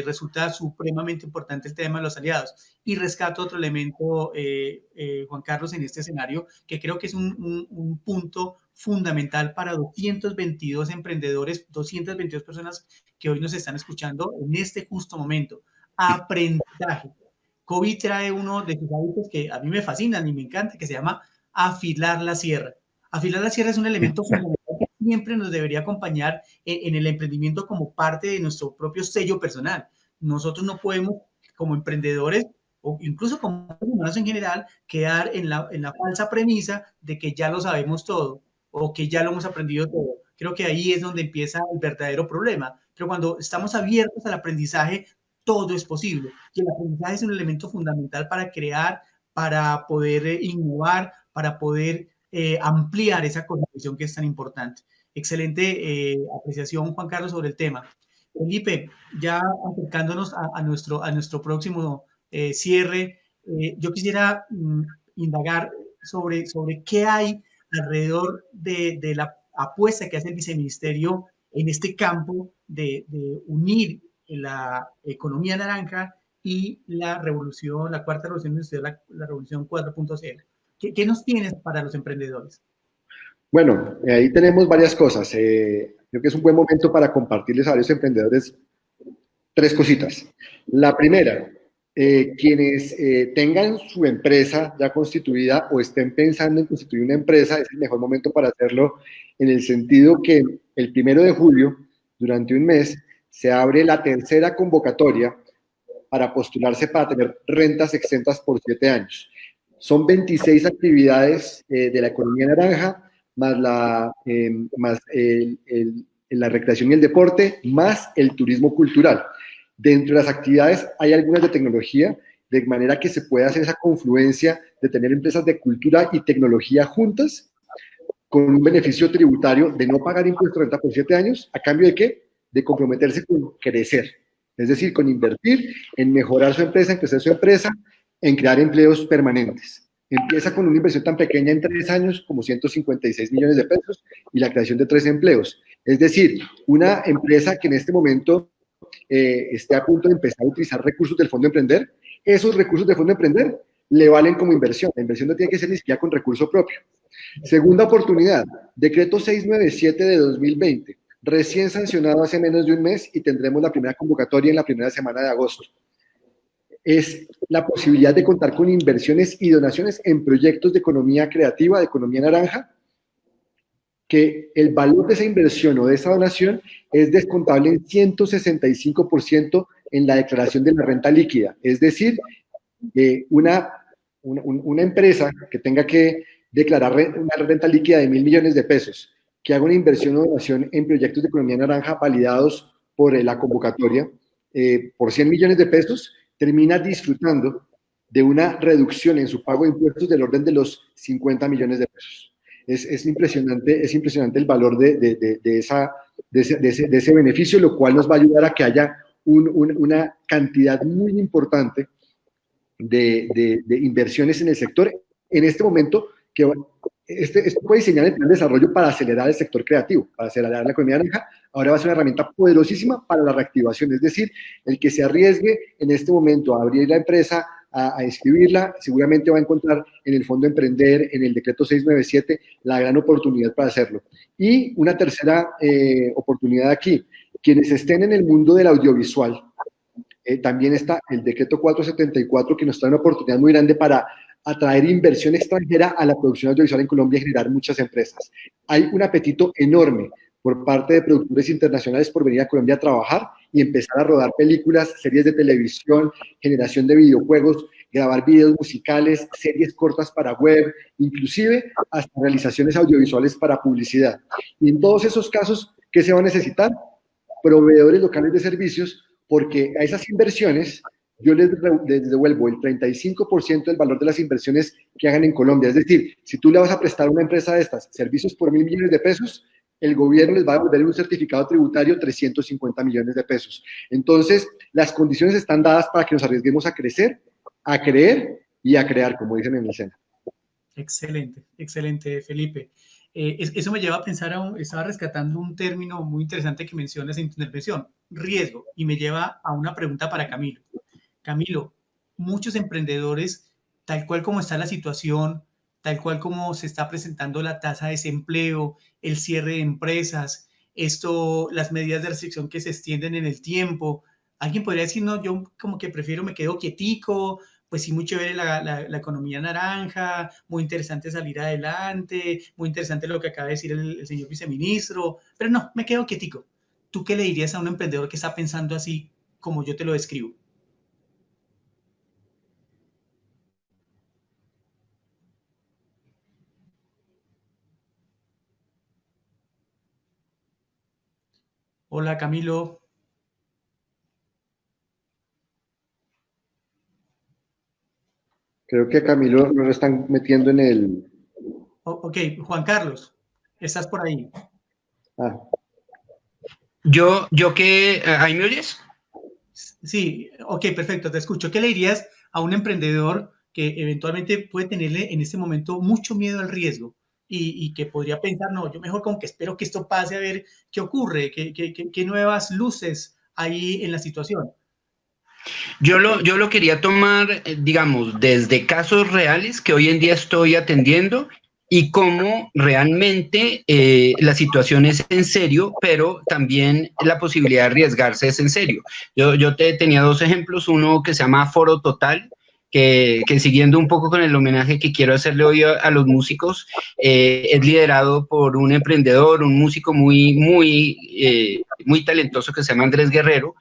resulta supremamente importante el tema de los aliados. Y rescato otro elemento, Juan Carlos, en este escenario, que creo que es un punto fundamental para 222 emprendedores, 222 personas que hoy nos están escuchando en este justo momento. Aprendizaje. COVID trae uno de sus hábitos que a mí me fascinan y me encanta, que se llama afilar la sierra. Afilar la sierra es un elemento fundamental que siempre nos debería acompañar en el emprendimiento como parte de nuestro propio sello personal. Nosotros no podemos, como emprendedores, o incluso como humanos en general, quedar en la falsa premisa de que ya lo sabemos todo o que ya lo hemos aprendido todo. Creo que ahí es donde empieza el verdadero problema. Pero cuando estamos abiertos al aprendizaje, todo es posible. Y el aprendizaje es un elemento fundamental para crear, para poder innovar, para poder ampliar esa cosmovisión que es tan importante. Excelente apreciación, Juan Carlos, sobre el tema. Felipe, ya acercándonos a nuestro próximo cierre, yo quisiera indagar sobre qué hay alrededor de la apuesta que hace el viceministerio en este campo de unir la economía naranja y la revolución, la cuarta revolución industrial, la revolución 4.0. ¿Qué nos tienes para los emprendedores? Bueno, ahí tenemos varias cosas. Creo que es un buen momento para compartirles a varios emprendedores tres cositas. La primera, quienes tengan su empresa ya constituida o estén pensando en constituir una empresa, es el mejor momento para hacerlo, en el sentido que el 1 de julio, durante un mes, se abre la tercera convocatoria para postularse para tener rentas exentas por 7 años. Son 26 actividades de la economía naranja, más la recreación y el deporte, más el turismo cultural. Dentro de las actividades hay algunas de tecnología, de manera que se puede hacer esa confluencia de tener empresas de cultura y tecnología juntas, con un beneficio tributario de no pagar impuestos de renta por 7 años, ¿a cambio de qué? De comprometerse con crecer, es decir, con invertir en mejorar su empresa, en crecer su empresa, en crear empleos permanentes. Empieza con una inversión tan pequeña en 3 años como 156 millones de pesos y la creación de 3 empleos. Es decir, una empresa que en este momento esté a punto de empezar a utilizar recursos del Fondo Emprender, esos recursos del Fondo Emprender le valen como inversión. La inversión no tiene que ser ni siquiera con recurso propio. Segunda oportunidad, decreto 697 de 2020, recién sancionado hace menos de un mes y tendremos la primera convocatoria en la primera semana de agosto. Es la posibilidad de contar con inversiones y donaciones en proyectos de economía creativa, de economía naranja, que el valor de esa inversión o de esa donación es descontable en 165% en la declaración de la renta líquida. Es decir, una empresa que tenga que declarar una renta líquida de 1.000 millones de pesos, que haga una inversión o donación en proyectos de economía naranja validados por la convocatoria por 100 millones de pesos, termina disfrutando de una reducción en su pago de impuestos del orden de los 50 millones de pesos. Es impresionante el valor de ese beneficio, lo cual nos va a ayudar a que haya una cantidad muy importante de inversiones en el sector. En este momento, que esto puede diseñar el plan de desarrollo para acelerar el sector creativo, para acelerar la economía naranja. Ahora va a ser una herramienta poderosísima para la reactivación, es decir, el que se arriesgue en este momento a abrir la empresa, a inscribirla, seguramente va a encontrar en el Fondo Emprender, en el decreto 697, la gran oportunidad para hacerlo. Y una tercera oportunidad aquí, quienes estén en el mundo del audiovisual, también está el decreto 474, que nos trae una oportunidad muy grande para atraer inversión extranjera a la producción audiovisual en Colombia y generar muchas empresas. Hay un apetito enorme por parte de productores internacionales por venir a Colombia a trabajar y empezar a rodar películas, series de televisión, generación de videojuegos, grabar videos musicales, series cortas para web, inclusive hasta realizaciones audiovisuales para publicidad. Y en todos esos casos, ¿qué se va a necesitar? Proveedores locales de servicios, porque a esas inversiones yo les devuelvo el 35% del valor de las inversiones que hagan en Colombia. Es decir, si tú le vas a prestar a una empresa de estas servicios por 1.000 millones de pesos, el gobierno les va a devolver un certificado tributario 350 millones de pesos. Entonces, las condiciones están dadas para que nos arriesguemos a crecer, a creer y a crear, como dicen en el SENA. Excelente, excelente, Felipe. Eso me lleva a pensar, estaba rescatando un término muy interesante que mencionas en tu intervención, riesgo, y me lleva a una pregunta para Camilo. Camilo, muchos emprendedores, tal cual como está la situación, tal cual como se está presentando la tasa de desempleo, el cierre de empresas, las medidas de restricción que se extienden en el tiempo, alguien podría decir, no, yo como que prefiero me quedo quietico, pues sí, muy chévere la economía naranja, muy interesante salir adelante, muy interesante lo que acaba de decir el señor viceministro, pero no, me quedo quietico. ¿Tú qué le dirías a un emprendedor que está pensando así como yo te lo describo? Hola, Camilo. Creo que a Camilo nos lo están metiendo en el... Ok, Juan Carlos, ¿estás por ahí? Ah. ¿Ahí me oyes? Sí, ok, perfecto, te escucho. ¿Qué le dirías a un emprendedor que eventualmente puede tenerle en este momento mucho miedo al riesgo y que podría pensar, no, yo mejor como que espero que esto pase a ver qué ocurre, qué nuevas luces hay en la situación. Yo lo quería tomar, digamos, desde casos reales que hoy en día estoy atendiendo y cómo realmente la situación es en serio, pero también la posibilidad de arriesgarse es en serio. Yo tenía dos ejemplos, uno que se llama Foro Total, que siguiendo un poco con el homenaje que quiero hacerle hoy a los músicos, es liderado por un emprendedor, un músico muy talentoso que se llama Andrés Guerrero.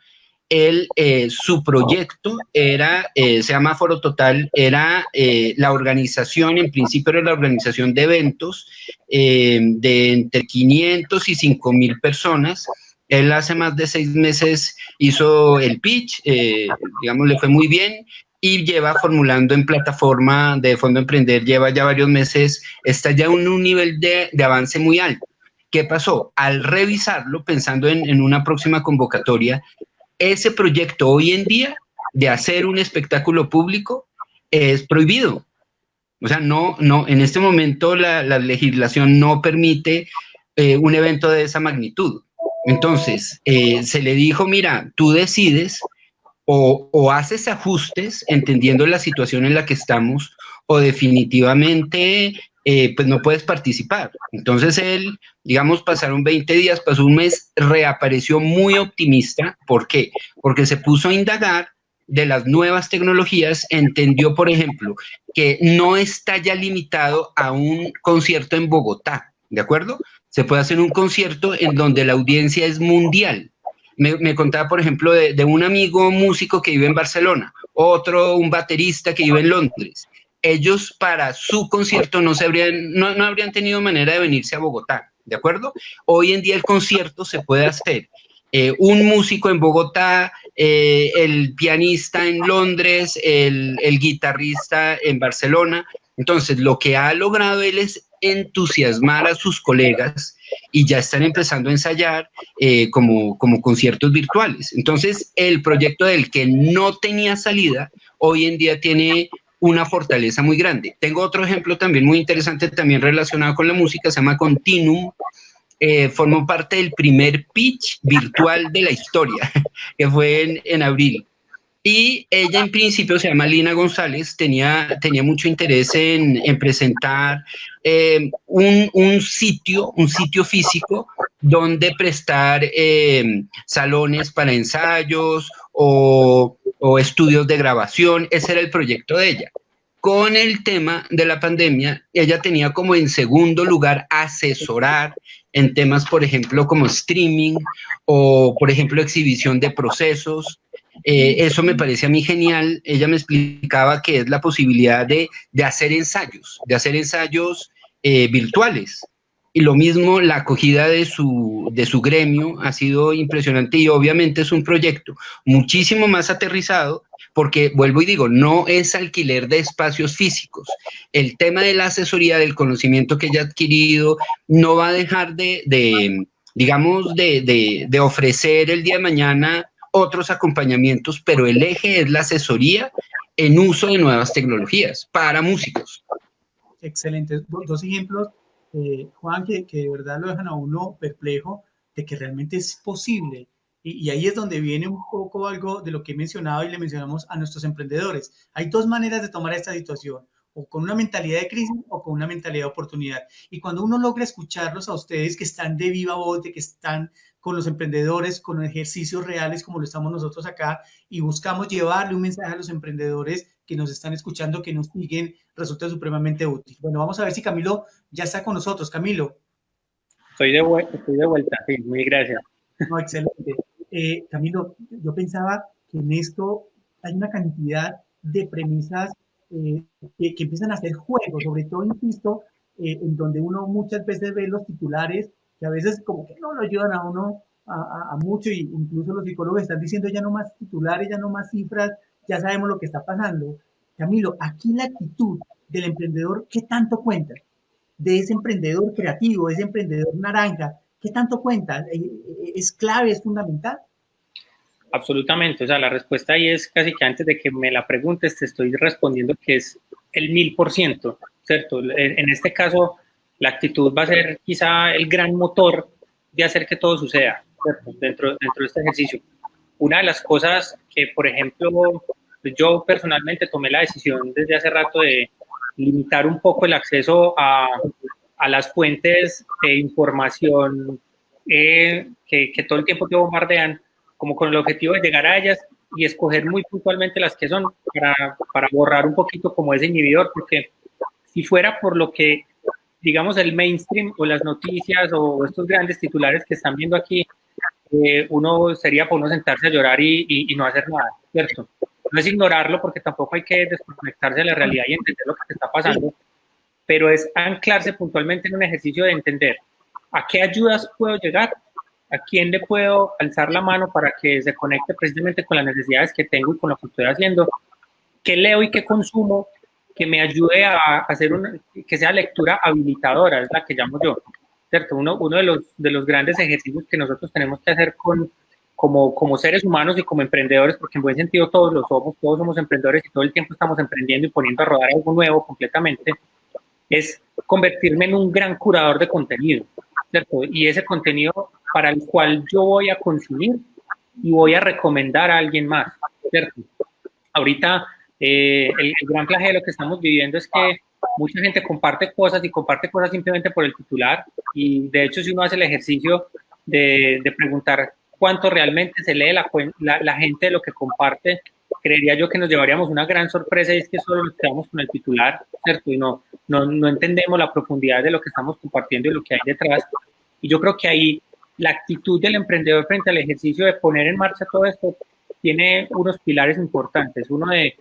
Su proyecto se llama Foro Total, era la organización, en principio era la organización de eventos de entre 500 y 5.000 personas. Él hace más de 6 meses hizo el pitch, digamos, le fue muy bien y lleva formulando en plataforma de Fondo Emprender, lleva ya varios meses, está ya en un nivel de avance muy alto. ¿Qué pasó? Al revisarlo, pensando en una próxima convocatoria, ese proyecto hoy en día de hacer un espectáculo público es prohibido. O sea, no, en este momento la legislación no permite un evento de esa magnitud. Entonces, se le dijo, mira, tú decides o haces ajustes entendiendo la situación en la que estamos o definitivamente pues no puedes participar. Entonces él, digamos, pasaron 20 días, pasó un mes, reapareció muy optimista. ¿Por qué? Porque se puso a indagar de las nuevas tecnologías, entendió, por ejemplo, que no está ya limitado a un concierto en Bogotá, ¿de acuerdo? Se puede hacer un concierto en donde la audiencia es mundial. Me contaba, por ejemplo, de un amigo músico que vive en Barcelona, otro, un baterista que vive en Londres. Ellos para su concierto no habrían tenido manera de venirse a Bogotá, ¿de acuerdo? Hoy en día el concierto se puede hacer. Un músico en Bogotá, el pianista en Londres, el guitarrista en Barcelona. Entonces, lo que ha logrado él es entusiasmar a sus colegas y ya están empezando a ensayar como conciertos virtuales. Entonces, el proyecto del que no tenía salida, hoy en día tiene una fortaleza muy grande. Tengo otro ejemplo también muy interesante, también relacionado con la música, se llama Continuum. Formó parte del primer pitch virtual de la historia, que fue en abril. Y ella en principio se llama Lina González, tenía mucho interés en presentar un sitio físico donde prestar salones para ensayos o estudios de grabación. Ese era el proyecto de ella. Con el tema de la pandemia, ella tenía como en segundo lugar asesorar en temas, por ejemplo, como streaming o, por ejemplo, exhibición de procesos. Eso me parece a mí genial. Ella me explicaba que es la posibilidad de hacer ensayos, virtuales. Y lo mismo, la acogida de su gremio ha sido impresionante y obviamente es un proyecto muchísimo más aterrizado porque, vuelvo y digo, no es alquiler de espacios físicos. El tema de la asesoría, del conocimiento que ella ha adquirido, no va a dejar de ofrecer el día de mañana otros acompañamientos, pero el eje es la asesoría en uso de nuevas tecnologías para músicos. Excelente. Dos ejemplos, Juan, que de verdad lo dejan a uno perplejo de que realmente es posible. Y ahí es donde viene un poco algo de lo que he mencionado y le mencionamos a nuestros emprendedores. Hay dos maneras de tomar esta situación, o con una mentalidad de crisis o con una mentalidad de oportunidad. Y cuando uno logra escucharlos a ustedes que están de viva voz, de que están con los emprendedores, con ejercicios reales como lo estamos nosotros acá, y buscamos llevarle un mensaje a los emprendedores que nos están escuchando, que nos siguen, resulta supremamente útil. Bueno, vamos a ver si Camilo ya está con nosotros. Camilo. Estoy de vuelta, sí, muy gracias. No, excelente. Camilo, yo pensaba que en esto hay una cantidad de premisas que empiezan a hacer juegos, sobre todo, insisto, en donde uno muchas veces ve los titulares que a veces como que no lo ayudan a uno a mucho, y incluso los psicólogos están diciendo ya no más titulares, ya no más cifras, ya sabemos lo que está pasando. Camilo, aquí la actitud del emprendedor, ¿qué tanto cuenta? De ese emprendedor creativo, de ese emprendedor naranja, ¿qué tanto cuenta? ¿Es clave, es fundamental? Absolutamente, o sea, la respuesta ahí es casi que antes de que me la preguntes, te estoy respondiendo que es el 1000%, ¿cierto? En este caso, la actitud va a ser quizá el gran motor de hacer que todo suceda, ¿cierto? Dentro de este ejercicio. Una de las cosas que, por ejemplo, yo personalmente tomé la decisión desde hace rato de limitar un poco el acceso a las fuentes de información que todo el tiempo te bombardean, como con el objetivo de llegar a ellas y escoger muy puntualmente las que son para borrar un poquito como ese inhibidor, porque si fuera por lo que, digamos, el mainstream o las noticias o estos grandes titulares que están viendo aquí, uno sería por uno sentarse a llorar y no hacer nada, ¿cierto? No es ignorarlo porque tampoco hay que desconectarse de la realidad y entender lo que está pasando, pero es anclarse puntualmente en un ejercicio de entender a qué ayudas puedo llegar, a quién le puedo alzar la mano para que se conecte precisamente con las necesidades que tengo y con lo que estoy haciendo, qué leo y qué consumo que me ayude a hacer que sea lectura habilitadora, es la que llamo yo, ¿cierto? Uno de los grandes ejercicios que nosotros tenemos que hacer como seres humanos y como emprendedores, porque en buen sentido todos somos emprendedores y todo el tiempo estamos emprendiendo y poniendo a rodar algo nuevo completamente, es convertirme en un gran curador de contenido, ¿cierto? Y ese contenido para el cual yo voy a consumir y voy a recomendar a alguien más, ¿cierto? Ahorita el gran flagelo que estamos viviendo es que mucha gente comparte cosas y comparte cosas simplemente por el titular, y de hecho si uno hace el ejercicio de preguntar cuánto realmente se lee la gente de lo que comparte, creería yo que nos llevaríamos una gran sorpresa, y es que solo nos quedamos con el titular, ¿cierto? Y no entendemos la profundidad de lo que estamos compartiendo y lo que hay detrás. Y yo creo que ahí la actitud del emprendedor frente al ejercicio de poner en marcha todo esto tiene unos pilares importantes. Uno de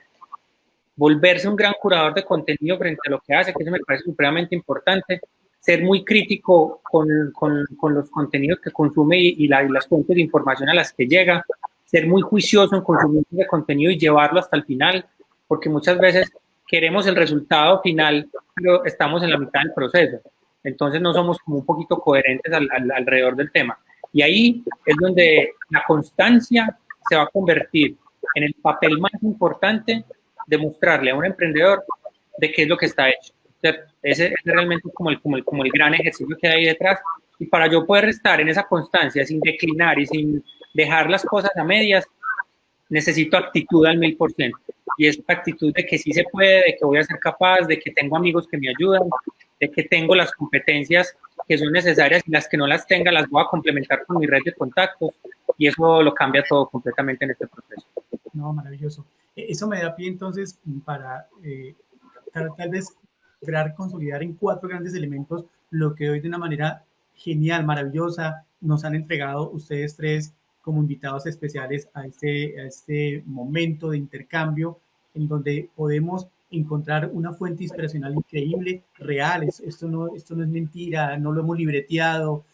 volverse un gran curador de contenido frente a lo que hace, que eso me parece supremamente importante. Ser muy crítico con los contenidos que consume y las fuentes de información a las que llega. Ser muy juicioso en consumir ese contenido y llevarlo hasta el final, porque muchas veces queremos el resultado final, pero estamos en la mitad del proceso. Entonces no somos como un poquito coherentes alrededor del tema. Y ahí es donde la constancia se va a convertir en el papel más importante de mostrarle a un emprendedor de qué es lo que está hecho, ¿cierto? Ese es realmente como el gran ejercicio que hay detrás. Y para yo poder estar en esa constancia sin declinar y sin dejar las cosas a medias, necesito actitud al 1000%. Y es actitud de que sí se puede, de que voy a ser capaz, de que tengo amigos que me ayudan, de que tengo las competencias que son necesarias, y las que no las tenga las voy a complementar con mi red de contactos, y eso lo cambia todo completamente en este proceso. No, maravilloso. Eso me da pie entonces para tal vez lograr consolidar en 4 grandes elementos lo que hoy de una manera genial, maravillosa, nos han entregado ustedes 3 como invitados especiales a este momento de intercambio en donde podemos encontrar una fuente inspiracional increíble, real. Esto no es mentira, no lo hemos libreteado.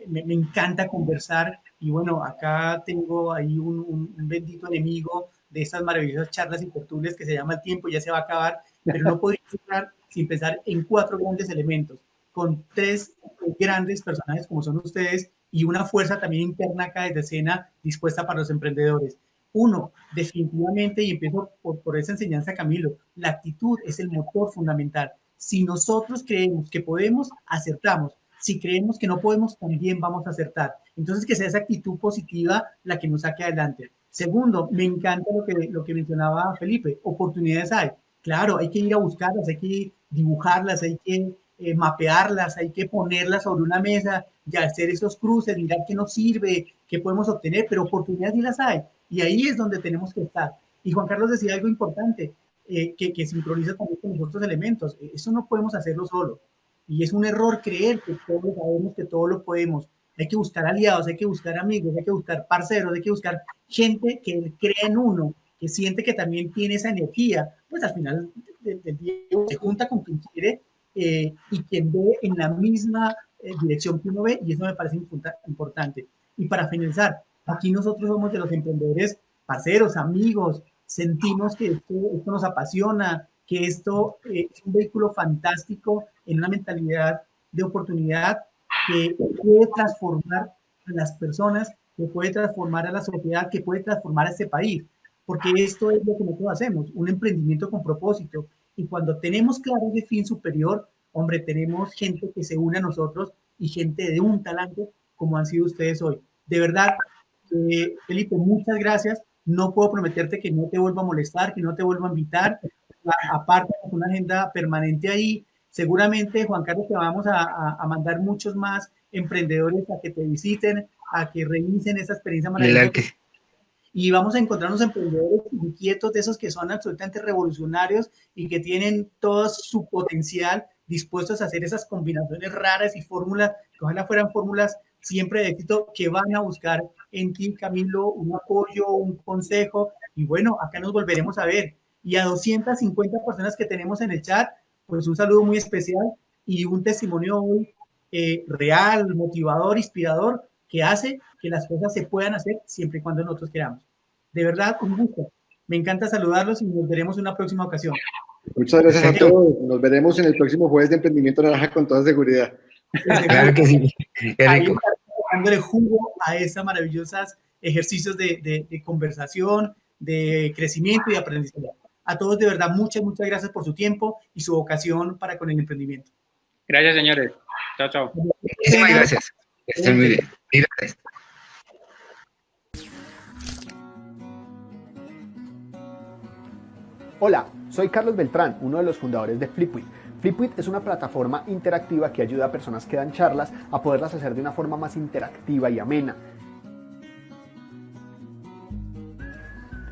Me encanta conversar, y bueno, acá tengo ahí un bendito enemigo de estas maravillosas charlas y tertulias que se llama el tiempo, ya se va a acabar, pero no podría cerrar sin pensar en 4 grandes elementos, con 3 grandes personajes como son ustedes, y una fuerza también interna acá desde escena dispuesta para los emprendedores. Uno, definitivamente, y empiezo por esa enseñanza, Camilo, la actitud es el motor fundamental. Si nosotros creemos que podemos, acertamos. Si creemos que no podemos, también vamos a acertar. Entonces, que sea esa actitud positiva la que nos saque adelante. Segundo, me encanta lo que mencionaba Felipe, oportunidades hay. Claro, hay que ir a buscarlas, hay que dibujarlas, hay que mapearlas, hay que ponerlas sobre una mesa y hacer esos cruces, mirar qué nos sirve, qué podemos obtener, pero oportunidades sí las hay. Y ahí es donde tenemos que estar. Y Juan Carlos decía algo importante, que sincroniza también con los otros elementos. Eso no podemos hacerlo solo. Y es un error creer que todos sabemos que todo lo podemos. Hay que buscar aliados, hay que buscar amigos, hay que buscar parceros, hay que buscar gente que cree en uno, que siente que también tiene esa energía. Pues al final del día se junta con quien quiere y quien ve en la misma dirección que uno ve, y eso me parece importante. Y para finalizar, aquí nosotros somos de los emprendedores parceros, amigos, sentimos que esto nos apasiona, que esto es un vehículo fantástico en una mentalidad de oportunidad que puede transformar a las personas que puede transformar a la sociedad, que puede transformar a este país, porque esto es lo que nosotros hacemos, un emprendimiento con propósito. Y cuando tenemos claro ese fin superior, hombre, tenemos gente que se une a nosotros y gente de un talante como han sido ustedes hoy. De verdad, Felipe, muchas gracias. No puedo prometerte que no te vuelva a molestar, que no te vuelva a invitar. Aparte, es una agenda permanente ahí. Seguramente, Juan Carlos, te vamos a mandar muchos más emprendedores a que te visiten, a que revisen esa experiencia maravillosa. Y vamos a encontrarnos emprendedores inquietos, de esos que son absolutamente revolucionarios y que tienen todo su potencial, dispuestos a hacer esas combinaciones raras y fórmulas, que ojalá fueran fórmulas siempre de éxito, que van a buscar en ti, Camilo, un apoyo, un consejo. Y bueno, acá nos volveremos a ver. Y a 250 personas que tenemos en el chat, pues un saludo muy especial y un testimonio muy real, motivador, inspirador, que hace que las cosas se puedan hacer siempre y cuando nosotros queramos. De verdad, un gusto. Me encanta saludarlos y nos veremos en una próxima ocasión. Muchas gracias a todos. Nos veremos en el próximo jueves de Emprendimiento Naranja con toda seguridad. Claro que sí. Ahí dándole jugo a esos maravillosos ejercicios de conversación, de crecimiento y de aprendizaje. A todos, de verdad, muchas gracias por su tiempo y su vocación para con el emprendimiento. Gracias, señores. Chao, chao. Muchísimas gracias. Estén muy bien. Gracias. Hola, soy Carlos Beltrán, uno de los fundadores de Flipwit. Flipwit es una plataforma interactiva que ayuda a personas que dan charlas a poderlas hacer de una forma más interactiva y amena.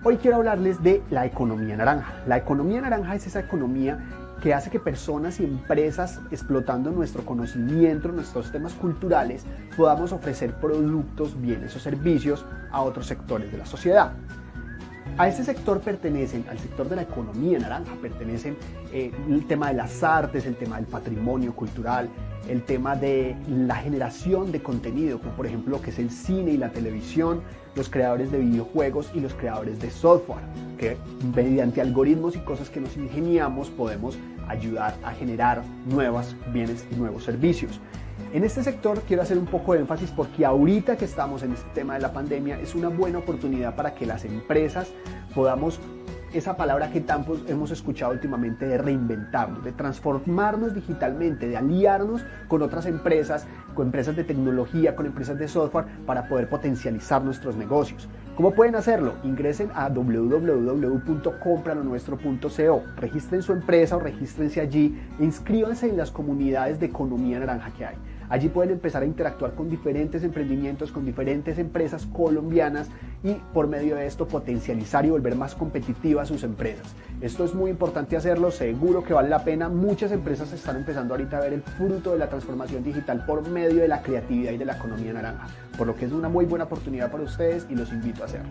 Hoy quiero hablarles de la economía naranja. La economía naranja es esa economía que hace que personas y empresas, explotando nuestro conocimiento, nuestros temas culturales, podamos ofrecer productos, bienes o servicios a otros sectores de la sociedad. A este sector pertenecen, al sector de la economía naranja, pertenecen el tema de las artes, el tema del patrimonio cultural, el tema de la generación de contenido, como por ejemplo lo que es el cine y la televisión, los creadores de videojuegos y los creadores de software, que mediante algoritmos y cosas que nos ingeniamos podemos ayudar a generar nuevos bienes y nuevos servicios. En este sector quiero hacer un poco de énfasis porque ahorita que estamos en este tema de la pandemia es una buena oportunidad para que las empresas podamos, esa palabra que tanto hemos escuchado últimamente, de reinventarnos, de transformarnos digitalmente, de aliarnos con otras empresas, con empresas de tecnología, con empresas de software para poder potencializar nuestros negocios. ¿Cómo pueden hacerlo? Ingresen a www.compralonuestro.co, registren su empresa o regístrense allí e inscríbanse en las comunidades de economía naranja que hay. Allí pueden empezar a interactuar con diferentes emprendimientos, con diferentes empresas colombianas y por medio de esto potencializar y volver más competitivas sus empresas. Esto es muy importante hacerlo, seguro que vale la pena. Muchas empresas están empezando ahorita a ver el fruto de la transformación digital por medio de la creatividad y de la economía naranja, por lo que es una muy buena oportunidad para ustedes y los invito a hacerlo.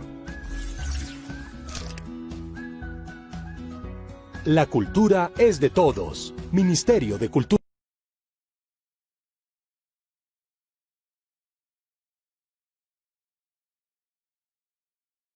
La cultura es de todos. Ministerio de Cultura.